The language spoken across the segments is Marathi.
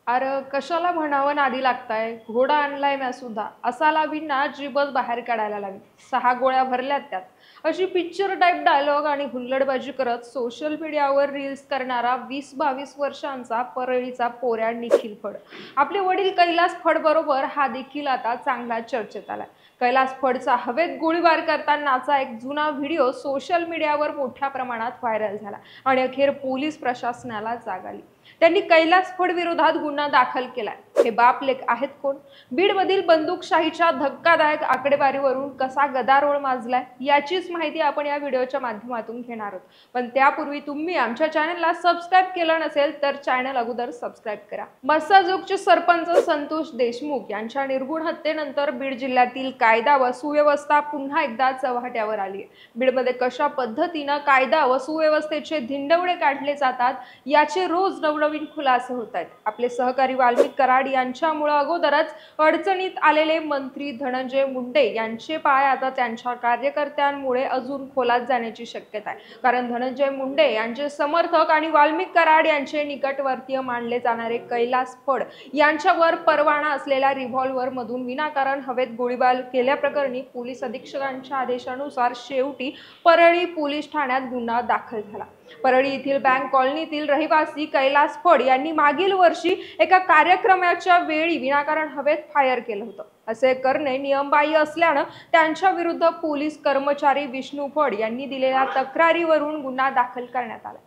अरे कशाला म्हणावं नादी लागताय, घोडा आणलाय म्या सुद्धा, असाला विना जीबच बाहेर काढायला लागली, 6 गोळ्या भरल्यात त्यात, अशी पिक्चर टाईप डायलॉग आणि हुल्लडबाजी करत सोशल मीडियावर रील्स करणारा 20-22 वर्षांचा परळीचा पोऱ्या निखिल फड. आपले वडील कैलास फड बरोबर हा देखील आता चांगला चर्चेत आलाय. कैलास फडचा हवेत गोळीबार करतानाचा एक जुना व्हिडिओ सोशल मीडियावर मोठ्या प्रमाणात व्हायरल झाला आणि अखेर पोलीस प्रशासनाला जाग आली. त्यांनी कैलास फड विरोधात गुन्हा दाखल केलाय. हे बाप लेक आहेत कोण? बीडमधील बंदूकशाहीच्या धक्कादायक आकडेवारीवरून कसा गदारोळ माजलाय याचीच माहिती आपण या व्हिडिओच्या माध्यमातून घेणार आहोत. पण त्यापूर्वी तुम्ही आमच्या चॅनलला सबस्क्राईब केलं नसेल तर चॅनल अगोदर सबस्क्राईब करा. मस्साजोगचे सरपंच संतोष देशमुख यांच्या निर्गुण हत्येनंतर बीड जिल्ह्यातील कायदा व सुव्यवस्था पुन्हा एकदा चव्हाट्यावर आली आहे. बीडमध्ये कशा पद्धतीनं कायदा व सुव्यवस्थेचे धिंडवडे काढले जातात याचे रोज नवनवीन खुलासे होत आहेत. आपले सहकारी वाल्मिक कराड यांच्यामुळे अगोदरच अडचणीत आलेले मंत्री धनंजय मुंडे यांचे पाय आता त्यांच्या कार्यकर्त्यांमुळे अजून खोलात जाण्याची शक्यता आहे. कारण धनंजय मुंडे यांचे समर्थक आणि वाल्मिक कराड यांचे निकटवर्तीय मानले जाणारे कैलास फड यांच्यावर परवाना असलेल्या रिव्हॉल्वर मधून विनाकारण हवेत गोळीबार केल्याप्रकरणी पोलीस अधीक्षकांच्या आदेशानुसार शेवटी परळी पोलीस ठाण्यात गुन्हा दाखल झाला. परळी येथील बँक कॉलनीतील रहिवासी कैलास फड यांनी मागील वर्षी एका कार्यक्रमाच्या वेळी विनाकारण हवेत फायर केलं होतं. असे करणे नियमबाह्य असल्यानं त्यांच्या विरुद्ध पोलीस कर्मचारी विष्णू फड यांनी दिलेल्या तक्रारीवरून गुन्हा दाखल करण्यात आला.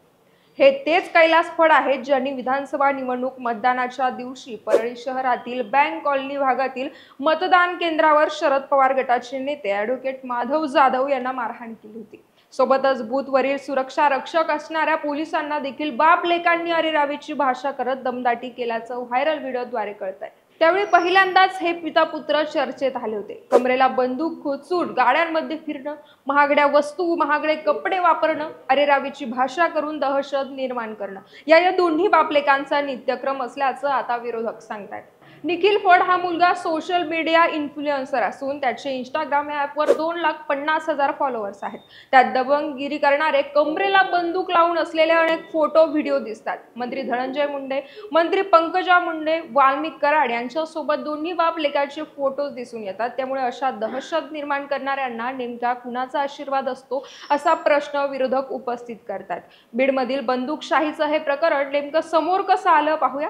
हे तेच कैलास फड आहेत ज्यांनी विधानसभा निवडणूक मतदानाच्या दिवशी परळी शहरातील बँक कॉलनी भागातील मतदान केंद्रावर शरद पवार गटाचे नेते ॲडव्होकेट माधव जाधव यांना मारहाण केली होती. सोबतच बूथवरील सुरक्षा रक्षक असणाऱ्या पोलिसांना देखील बाप लेकांनी अरेरावीची भाषा करत दमदाटी केल्याचं व्हायरल व्हिडिओद्वारे कळतंय. त्यावेळी पहिल्यांदाच हे पिता पुत्र चर्चेत आले होते. कमरेला बंदूक खोचून गाड्यांमध्ये फिरणं, महागड्या वस्तू, महागडे कपडे वापरणं, अरेरावीची भाषा करून दहशत निर्माण करणं या दोन्ही बापलेकांचा नित्यक्रम असल्याचं आता विरोधक सांगतायत. निखिल फड हा मुलगा सोशल मीडिया इन्फ्लुएन्सर असून त्याचे इंस्टाग्राम ॲपवर 2,50,000 फॉलोअर्स आहेत. त्यात दबंगगिरी करणारे, कमरेला बंदूक लावून असलेले अनेक फोटो व्हिडिओ दिसतात. मंत्री धनंजय मुंडे, मंत्री पंकजा मुंडे, वाल्मिक कराड यांच्यासोबत दोन्ही बाप लेकाचे फोटोज दिसून येतात. त्यामुळे अशा दहशत निर्माण करणाऱ्यांना नेमका कुणाचा आशीर्वाद असतो असा प्रश्न विरोधक उपस्थित करतात. बीडमधील बंदूकशाहीचं हे प्रकरण नेमकं समोर कसं आलं पाहूया.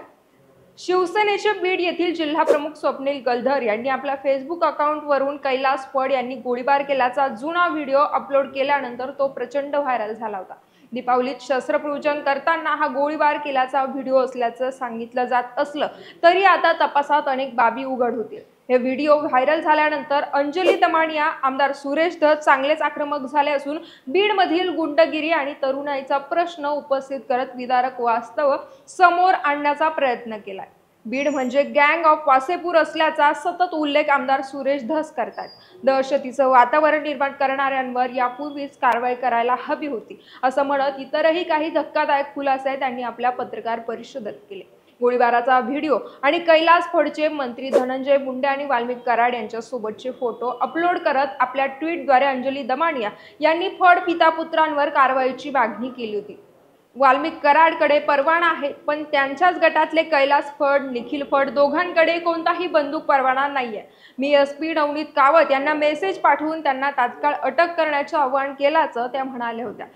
शिवसेनेचे बीड येथील जिल्हा प्रमुख स्वप्नील गलधर यांनी आपल्या फेसबुक अकाउंटवरून कैलास फड यांनी गोळीबार केल्याचा जुना व्हिडिओ अपलोड केल्यानंतर तो प्रचंड व्हायरल झाला होता. दीपावलीत शस्त्रपूजन करताना हा गोळीबार केल्याचा व्हिडिओ असल्याचं सांगितलं जात असलं तरी आता तपासात अनेक बाबी उघड होतील. हे व्हिडिओ व्हायरल झाल्यानंतर अंजली दमानिया, आमदार सुरेश धस चांगलेच आक्रमक झाले असून बीडमधील गुंडगिरी आणि तरुणाईचा प्रश्न उपस्थित करत विदारक वास्तव समोर आणण्याचा प्रयत्न केलाय. बीड म्हणजे गँग ऑफ वासेपूर असल्याचा सतत उल्लेख आमदार सुरेश धस करतात. दहशतीचं वातावरण निर्माण करणाऱ्यांवर यापूर्वीच कारवाई करायला हवी होती असं म्हणत इतरही काही धक्कादायक खुलासे त्यांनी आपल्या पत्रकार परिषदेत केले. गोळीबाराचा व्हिडिओ आणि कैलास फडचे मंत्री धनंजय मुंडे आणि वाल्मिक कराड यांच्यासोबतचे फोटो अपलोड करत आपल्या ट्विटद्वारे अंजली दमानिया यांनी फड पितापुत्रांवर कारवाईची मागणी केली होती. वाल्मिक कराडकडे परवाना आहे पण त्यांच्याच गटातले कैलास फड, निखिल फड दोघांकडे कोणताही बंदूक परवाना नाहीये. मी SP नवनीत कावत यांना मेसेज पाठवून त्यांना तात्काळ अटक करण्याचे आवाहन केल्याचं त्या म्हणाल्या होत्या.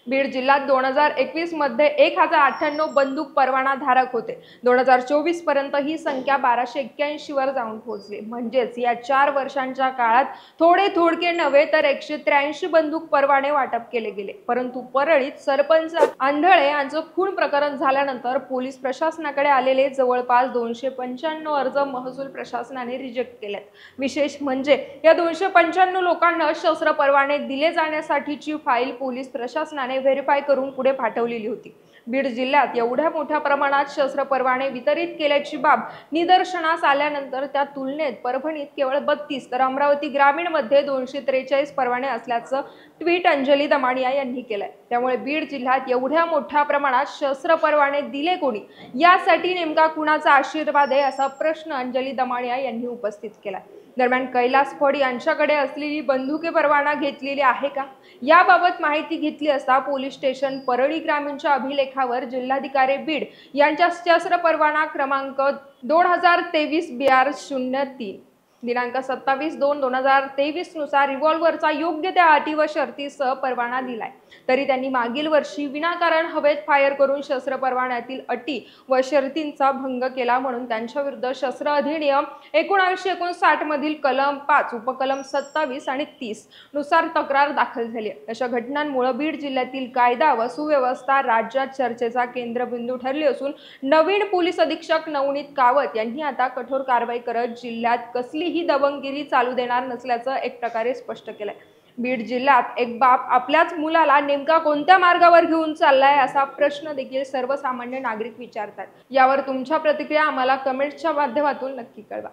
बीड जिल्ह्यात 2021 मध्ये 1098 बंदूक परवाना धारक होते. 2024 पर्यंत ही संख्या 1281 वर जाऊन पोहोचली. म्हणजेच या 4 वर्षांच्या काळात थोडके नव्हे तर 183 बंदूक परवाने वाटप केले गेले. परंतु परळीत सरपंच आंधळे यांचं खून प्रकरण झाल्यानंतर पोलीस प्रशासनाकडे आलेले जवळपास 295 अर्ज महसूल प्रशासनाने रिजेक्ट केलेत. विशेष म्हणजे या 295 लोकांना शस्त्र परवाने दिले जाण्यासाठीची फाईल पोलीस प्रशासनाने व्हेरीफाय करून पुढे पाठवलेली होती. बीड जिल्ह्यात एवढ्या मोठ्या प्रमाणात शस्त्र परवाने वितरित केल्याची बाब निदर्शनास आल्यानंतर त्या तुलनेत परभणीत केवळ 32 तर अमरावती ग्रामीण मध्ये 243 परवाने असल्याचं ट्विट अंजली दमानिया यांनी केलंय. त्यामुळे बीड जिल्ह्यात एवढ्या मोठ्या प्रमाणात शस्त्र परवाने दिले कोणी, यासाठी नेमका कुणाचा आशीर्वाद आहे असा प्रश्न अंजली दमानिया यांनी उपस्थित केलाय. दरम्यान कैलास फड यांच्याकडे असलेली बंदुके परवाना घेतलेली आहे का, याबाबत माहिती घेतली असता पोलीस स्टेशन परळी ग्रामीणच्या अभिलेखावर जिल्हाधिकारी बीड यांच्या शस्त्र परवाना क्रमांक 2023 BR 03 दिनांक 27/2/2023 नुसार रिव्हॉल्व्हरचा योग्य त्या अटी व शर्तीसह परवाना दिलाय। तरी त्यांनी मागील वर्षी विनाकारण हवेत फायर करून शस्त्र परवान्यातील अटी व शर्तींचा भंग केला म्हणून त्यांच्या विरुद्ध शस्त्र अधिनियम 1959 मधील कलम 5 उपकलम 27 आणि 30 नुसार तक्रार दाखल झाली। अशा घटनांमुळे बीड जिल्ह्यातील कायदा व सुव्यवस्था राज्यात चर्चेचा केंद्रबिंदू ठरली असून नवीन पोलीस अधीक्षक नवनीत कावत यांनी आता कठोर कारवाई करत जिल्ह्यात कसलीही दबंगगिरी चालू देणार नसल्याचं एक प्रकारे स्पष्ट केलंय। बीड जिल्ह्यात एक बाप आपल्याच मुलाला नेमका कोणत्या मार्गावर घेऊन चाललाय असा प्रश्न देखील सर्वसामान्य नागरिक विचारतात। यावर तुमच्या प्रतिक्रिया आम्हाला कमेंट्सच्या माध्यमातून नक्की कळवा।